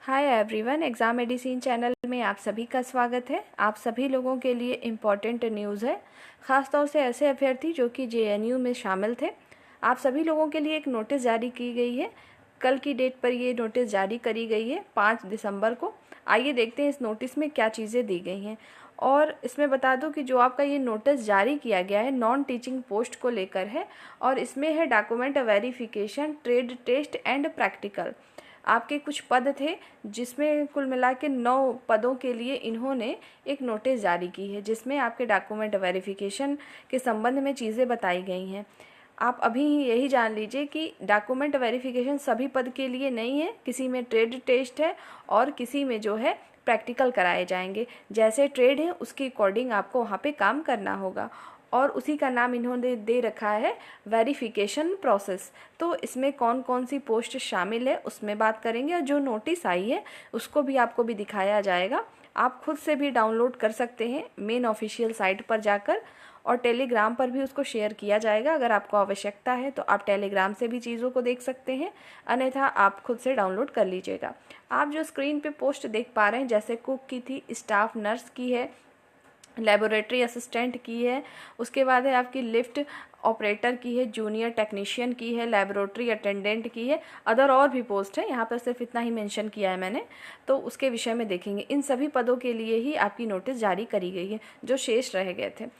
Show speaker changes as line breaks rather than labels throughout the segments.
Hi everyone, exam medicine channel में आप सभी का स्वागत है। आप सभी लोगों के लिए इम्पॉर्टेंट न्यूज़ है, ख़ास तौर से ऐसे अभ्यर्थी जो कि जेएनयू में शामिल थे। आप सभी लोगों के लिए एक नोटिस जारी की गई है। कल की डेट पर ये नोटिस जारी करी गई है 5 दिसंबर को। आइए देखते हैं इस नोटिस में क्या चीज़ें दी गई हैं। और इसमें बता दूं कि जो आपका ये नोटिस जारी किया गया है नॉन टीचिंग पोस्ट को लेकर है, और इसमें है document verification, trade test and practical. आपके कुछ पद थे जिसमें कुल मिला के 9 पदों के लिए इन्होंने एक नोटिस जारी की है, जिसमें आपके डॉक्यूमेंट वेरिफिकेशन के संबंध में चीज़ें बताई गई हैं। आप अभी यही जान लीजिए कि डॉक्यूमेंट वेरिफिकेशन सभी पद के लिए नहीं है, किसी में ट्रेड टेस्ट है और किसी में जो है प्रैक्टिकल कराए जाएंगे। जैसे ट्रेड है उसके अकॉर्डिंग आपको वहाँ पे काम करना होगा, और उसी का नाम इन्होंने दे रखा है वेरिफिकेशन प्रोसेस। तो इसमें कौन कौन सी पोस्ट शामिल है उसमें बात करेंगे, और जो नोटिस आई है उसको भी आपको भी दिखाया जाएगा। आप खुद से भी डाउनलोड कर सकते हैं मेन ऑफिशियल साइट पर जाकर, और टेलीग्राम पर भी उसको शेयर किया जाएगा। अगर आपको आवश्यकता है तो आप टेलीग्राम से भी चीज़ों को देख सकते हैं, अन्यथा आप खुद से डाउनलोड कर लीजिएगा। आप जो स्क्रीन पे पोस्ट देख पा रहे हैं, जैसे कुक की थी, स्टाफ नर्स की है, लेबोरेटरी असिस्टेंट की है, उसके बाद है आपकी लिफ्ट ऑपरेटर की है, जूनियर टेक्नीशियन की है, लेबोरेटरी अटेंडेंट की है, अदर और भी पोस्ट है। यहाँ पर सिर्फ इतना ही मेंशन किया है मैंने, तो उसके विषय में देखेंगे। इन सभी पदों के लिए ही आपकी नोटिस जारी करी गई है जो शेष रह गए थे।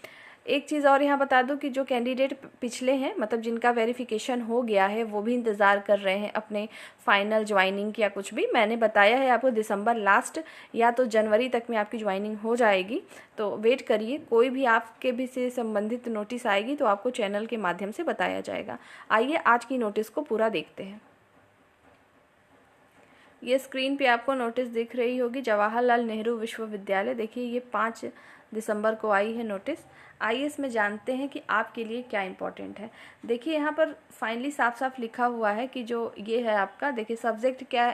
एक चीज़ और यहाँ बता दूं कि जो कैंडिडेट पिछले हैं, मतलब जिनका वेरिफिकेशन हो गया है, वो भी इंतज़ार कर रहे हैं अपने फाइनल ज्वाइनिंग या कुछ भी। मैंने बताया है आपको दिसंबर लास्ट या तो जनवरी तक में आपकी ज्वाइनिंग हो जाएगी, तो वेट करिए। कोई भी आपके भी से संबंधित नोटिस आएगी तो आपको चैनल के माध्यम से बताया जाएगा। आइए आज की नोटिस को पूरा देखते हैं। ये स्क्रीन पे आपको नोटिस दिख रही होगी, जवाहरलाल नेहरू विश्वविद्यालय। देखिए ये 5 दिसंबर को आई है नोटिस। आइए इसमें जानते हैं कि आपके लिए क्या इम्पोर्टेंट है। देखिए यहाँ पर फाइनली साफ साफ लिखा हुआ है कि जो ये है आपका, देखिए सब्जेक्ट क्या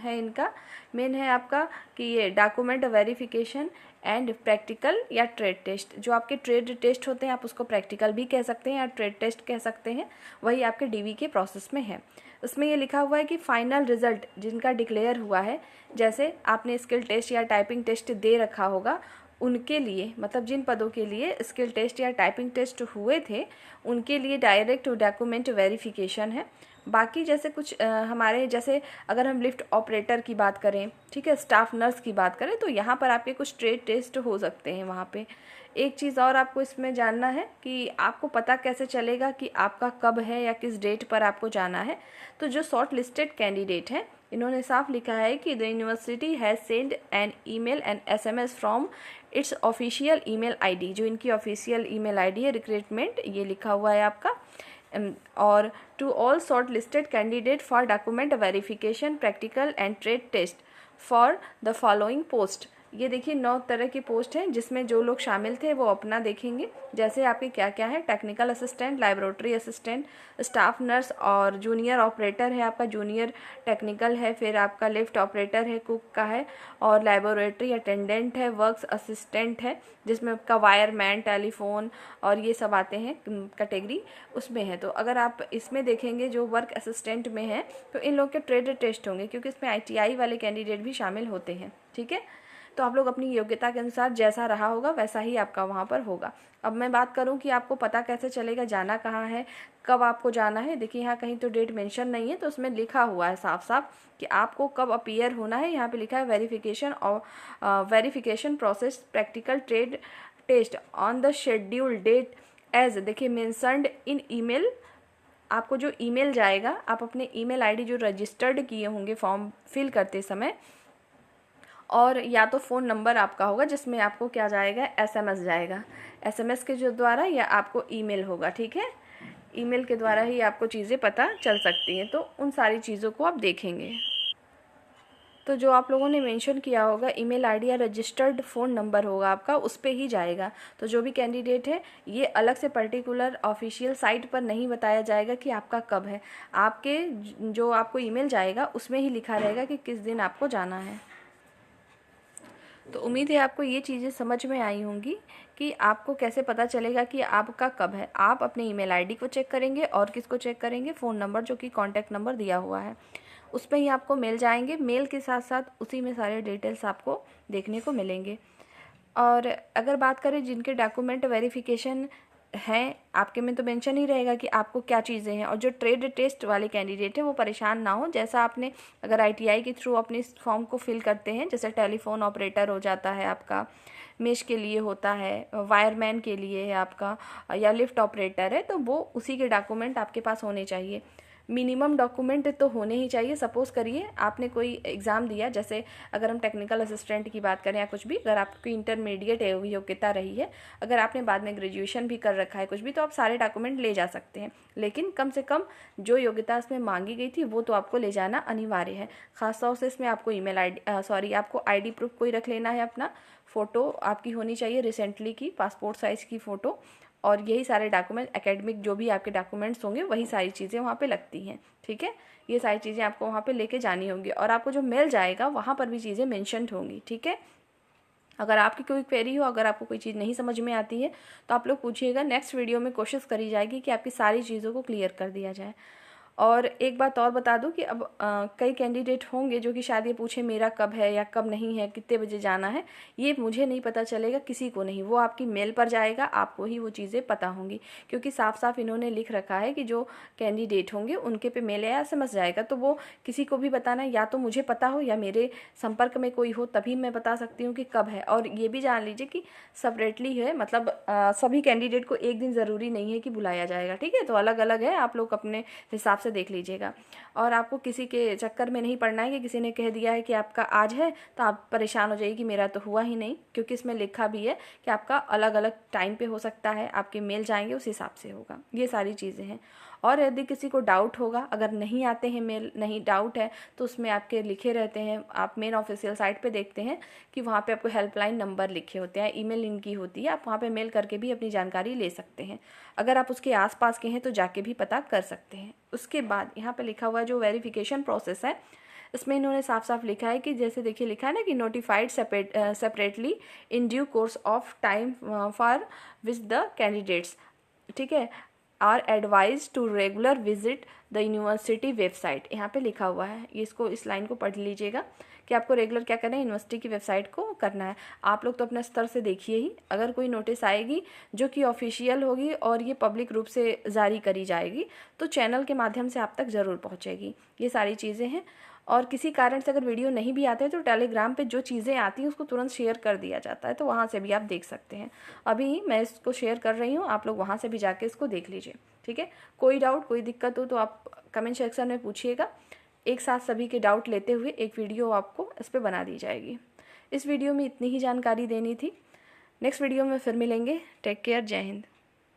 है इनका, मेन है आपका कि ये डॉक्यूमेंट वेरिफिकेशन एंड प्रैक्टिकल या ट्रेड टेस्ट। जो आपके ट्रेड टेस्ट होते हैं आप उसको प्रैक्टिकल भी कह सकते हैं या ट्रेड टेस्ट कह सकते हैं, वही आपके डीवी के प्रोसेस में है। उसमें ये लिखा हुआ है कि फाइनल रिजल्ट जिनका डिक्लेयर हुआ है, जैसे आपने स्किल टेस्ट या टाइपिंग टेस्ट दे रखा होगा, उनके लिए, मतलब जिन पदों के लिए स्किल टेस्ट या टाइपिंग टेस्ट हुए थे, उनके लिए डायरेक्ट डॉक्यूमेंट वेरिफिकेशन है। बाकी जैसे कुछ हमारे, जैसे अगर हम लिफ्ट ऑपरेटर की बात करें, ठीक है, स्टाफ नर्स की बात करें, तो यहाँ पर आपके कुछ ट्रेड टेस्ट हो सकते हैं वहाँ पे। एक चीज़ और आपको इसमें जानना है कि आपको पता कैसे चलेगा कि आपका कब है या किस डेट पर आपको जाना है। तो जो शॉर्ट लिस्टेड कैंडिडेट हैं, इन्होंने साफ लिखा है कि the university has send an email and SMS from its official email ID. जो इनकी ऑफिशियल ईमेल आईडी है, रिक्रूटमेंट, ये लिखा हुआ है आपका। और to all shortlisted candidate for document verification, practical and trade test for the following post. ये देखिए 9 तरह की पोस्ट हैं, जिसमें जो लोग शामिल थे वो अपना देखेंगे। जैसे आपके क्या क्या है, technical assistant, लाइब्रेटरी assistant, staff nurse, और जूनियर ऑपरेटर है आपका, जूनियर टेक्निकल है, फिर आपका लिफ्ट ऑपरेटर है, कुक का है, और लाइब्रेटरी अटेंडेंट है, वर्क्स असिस्टेंट है, जिसमें आपका वायरमैन, टेलीफोन और ये सब आते हैं कैटेगरी, उसमें है। तो अगर आप इसमें देखेंगे जो वर्क असिस्टेंट में है, तो इन लोग के ट्रेड टेस्ट होंगे, क्योंकि इसमें ITI वाले कैंडिडेट भी शामिल होते हैं, ठीक है। तो आप लोग अपनी योग्यता के अनुसार जैसा रहा होगा वैसा ही आपका वहाँ पर होगा। अब मैं बात करूँ कि आपको पता कैसे चलेगा जाना कहाँ है, कब आपको जाना है। देखिए यहाँ कहीं तो डेट मेंशन नहीं है, तो उसमें लिखा हुआ है साफ साफ कि आपको कब अपीयर होना है। यहाँ पे लिखा है वेरिफिकेशन और verification process practical trade test on the schedule date as, देखिए मेंशनड इन ईमेल। आपको जो ईमेल जाएगा, आप अपने ईमेल आईडी जो रजिस्टर्ड किए होंगे फॉर्म फिल करते समय, और या तो फ़ोन नंबर आपका होगा जिसमें आपको क्या जाएगा, SMS जाएगा। SMS के जो द्वारा, या आपको ईमेल होगा, ठीक है। ईमेल के द्वारा ही आपको चीज़ें पता चल सकती हैं। तो उन सारी चीज़ों को आप देखेंगे। तो जो आप लोगों ने मेंशन किया होगा ईमेल आईडी या रजिस्टर्ड फ़ोन नंबर होगा आपका, उस पे ही जाएगा। तो जो भी कैंडिडेट है, ये अलग से पर्टिकुलर ऑफिशियल साइट पर नहीं बताया जाएगा कि आपका कब है। आपके जो आपको ईमेल जाएगा उसमें ही लिखा रहेगा कि किस दिन आपको जाना है। तो उम्मीद है आपको ये चीज़ें समझ में आई होंगी कि आपको कैसे पता चलेगा कि आपका कब है। आप अपने ईमेल आईडी को चेक करेंगे और किसको चेक करेंगे, फ़ोन नंबर, जो कि कॉन्टैक्ट नंबर दिया हुआ है। उस पर ही आपको मिल जाएंगे। मेल के साथ साथ उसी में सारे डिटेल्स आपको देखने को मिलेंगे। और अगर बात करें जिनके डॉक्यूमेंट वेरिफिकेशन हैं, आपके में तो मेंशन ही रहेगा कि आपको क्या चीज़ें हैं। और जो ट्रेड टेस्ट वाले कैंडिडेट हैं वो परेशान ना हो। जैसा आपने अगर ITI के थ्रू अपने इस फॉर्म को फिल करते हैं, जैसे टेलीफोन ऑपरेटर हो जाता है आपका, मेश के लिए होता है, वायरमैन के लिए है आपका, या लिफ्ट ऑपरेटर है, तो वो उसी के डॉक्यूमेंट आपके पास होने चाहिए। मिनिमम डॉक्यूमेंट तो होने ही चाहिए। सपोज़ करिए आपने कोई एग्ज़ाम दिया, जैसे अगर हम टेक्निकल असिस्टेंट की बात करें या कुछ भी, अगर आपकी इंटरमीडिएट योग्यता रही है, अगर आपने बाद में ग्रेजुएशन भी कर रखा है कुछ भी, तो आप सारे डॉक्यूमेंट ले जा सकते हैं। लेकिन कम से कम जो योग्यता इसमें मांगी गई थी वो तो आपको ले जाना अनिवार्य है। खासतौर से इसमें आपको आपको ID प्रूफ कोई रख लेना है अपना, फ़ोटो आपकी होनी चाहिए रिसेंटली की, पासपोर्ट साइज़ की फ़ोटो, और यही सारे डॉक्यूमेंट, एकेडमिक जो भी आपके डॉक्यूमेंट्स होंगे वही सारी चीज़ें वहाँ पे लगती हैं। ठीक है, ये सारी चीज़ें आपको वहाँ पे लेके जानी होंगी, और आपको जो मिल जाएगा वहाँ पर भी चीज़ें मेंशन्ड होंगी। ठीक है, अगर आपकी कोई क्वेरी हो, अगर आपको कोई चीज़ नहीं समझ में आती है तो आप लोग पूछिएगा। नेक्स्ट वीडियो में कोशिश करी जाएगी कि आपकी सारी चीज़ों को क्लियर कर दिया जाए। और एक बात और बता दूं कि अब कई कैंडिडेट होंगे जो कि शायद ये पूछे मेरा कब है या कब नहीं है, कितने बजे जाना है। ये मुझे नहीं पता चलेगा, किसी को नहीं, वो आपकी मेल पर जाएगा, आपको ही वो चीज़ें पता होंगी। क्योंकि साफ साफ इन्होंने लिख रखा है कि जो कैंडिडेट होंगे उनके पे मेल या SMS जाएगा, तो वो किसी को भी बताना, या तो मुझे पता हो या मेरे संपर्क में कोई हो, तभी मैं बता सकती हूँ कि कब है। और ये भी जान लीजिए कि सेपरेटली है, मतलब सभी कैंडिडेट को एक दिन ज़रूरी नहीं है कि बुलाया जाएगा। ठीक है, तो अलग अलग है, आप लोग अपने हिसाब से देख लीजिएगा। और आपको किसी के चक्कर में नहीं पड़ना है कि किसी ने कह दिया है कि आपका आज है तो आप परेशान हो जाइए कि मेरा तो हुआ ही नहीं, क्योंकि इसमें लिखा भी है कि आपका अलग अलग टाइम पे हो सकता है, आपके मेल जाएंगे उस हिसाब से होगा। ये सारी चीज़ें हैं। और यदि किसी को डाउट होगा, अगर नहीं आते हैं मेल, नहीं डाउट है, तो उसमें आपके लिखे रहते हैं, आप मेन ऑफिशियल साइट पे देखते हैं कि वहाँ पे आपको हेल्पलाइन नंबर लिखे होते हैं, ईमेल इनकी होती है, आप वहाँ पे मेल करके भी अपनी जानकारी ले सकते हैं। अगर आप उसके आसपास के हैं तो जाके भी पता कर सकते हैं। उसके बाद यहाँ पे लिखा हुआ जो वेरिफिकेशन प्रोसेस है, इसमें इन्होंने साफ साफ लिखा है कि जैसे देखिए लिखा है ना कि notified separately in due course of time for which the candidates, ठीक है, are advise to regular visit the university website. यहाँ पे लिखा हुआ है, ये इसको, इस लाइन को पढ़ लीजिएगा कि आपको रेगुलर क्या करना है, यूनिवर्सिटी की वेबसाइट को करना है। आप लोग तो अपने स्तर से देखिए ही, अगर कोई नोटिस आएगी जो कि ऑफिशियल होगी और ये पब्लिक रूप से जारी करी जाएगी तो चैनल के माध्यम से आप तक ज़रूर पहुँचेगी। ये सारी चीज़ें हैं। और किसी कारण से अगर वीडियो नहीं भी आते हैं तो टेलीग्राम पे जो चीज़ें आती हैं उसको तुरंत शेयर कर दिया जाता है, तो वहाँ से भी आप देख सकते हैं। अभी मैं इसको शेयर कर रही हूँ, आप लोग वहाँ से भी जाके इसको देख लीजिए। ठीक है, कोई डाउट, कोई दिक्कत हो तो आप कमेंट सेक्शन में पूछिएगा। एक साथ सभी के डाउट लेते हुए एक वीडियो आपको इस पर बना दी जाएगी। इस वीडियो में इतनी ही जानकारी देनी थी। नेक्स्ट वीडियो में फिर मिलेंगे। टेक केयर, जय हिंद।